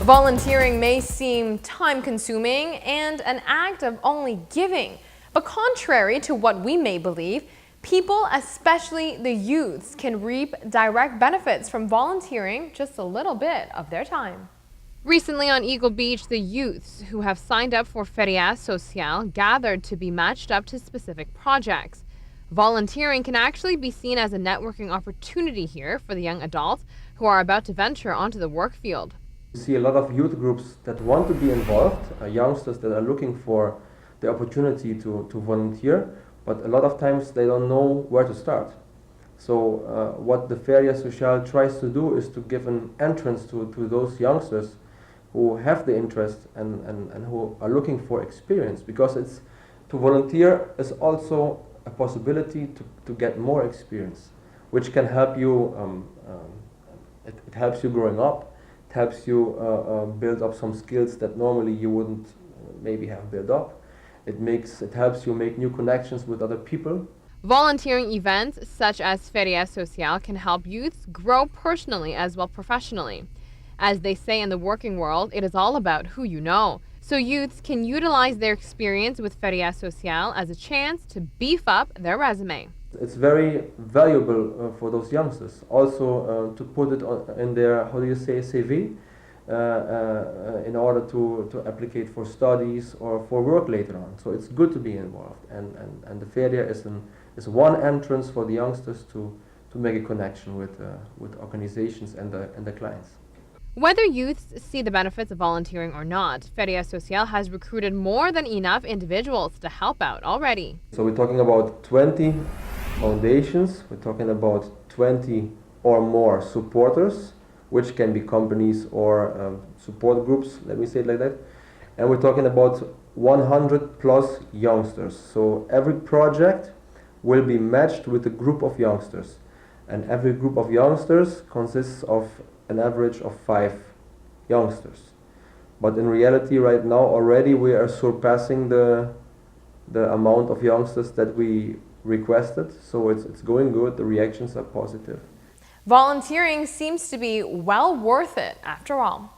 Volunteering may seem time-consuming and an act of only giving, but contrary to what we may believe, people, especially the youths, can reap direct benefits from volunteering just a little bit of their time. Recently on Eagle Beach, the youths who have signed up for Feria gathered to be matched up to specific projects. Volunteering can actually be seen as a networking opportunity here for the young adults who are about to venture onto the work field. We see a lot of youth groups that want to be involved, youngsters that are looking for the opportunity to volunteer, but a lot of times they don't know where to start. So what the Feria tries to do is to give an entrance to those youngsters who have the interest and who are looking for experience, because to volunteer is also a possibility to get more experience, which can help you, it helps you growing up, it helps you build up some skills that normally you wouldn't maybe have built up. It helps you make new connections with other people. Volunteering events such as Feria can help youths grow personally as well professionally. As they say in the working world, it is all about who you know. So youths can utilize their experience with Feria as a chance to beef up their resume. It's very valuable for those youngsters. Also to put it in their, how do you say, CV, in order to apply for studies or for work later on. So it's good to be involved. And the Feria is one entrance for the youngsters to make a connection with organizations and the clients. Whether youths see the benefits of volunteering or not, Feria has recruited more than enough individuals to help out already. So we're talking about 20 foundations, we're talking about 20 or more supporters, which can be companies or support groups, let me say it like that. And we're talking about 100 plus youngsters. So every project will be matched with a group of youngsters. And every group of youngsters consists of an average of 5 youngsters. But in reality right now already we are surpassing the amount of youngsters that we requested. So it's going good, the reactions are positive. Volunteering seems to be well worth it after all.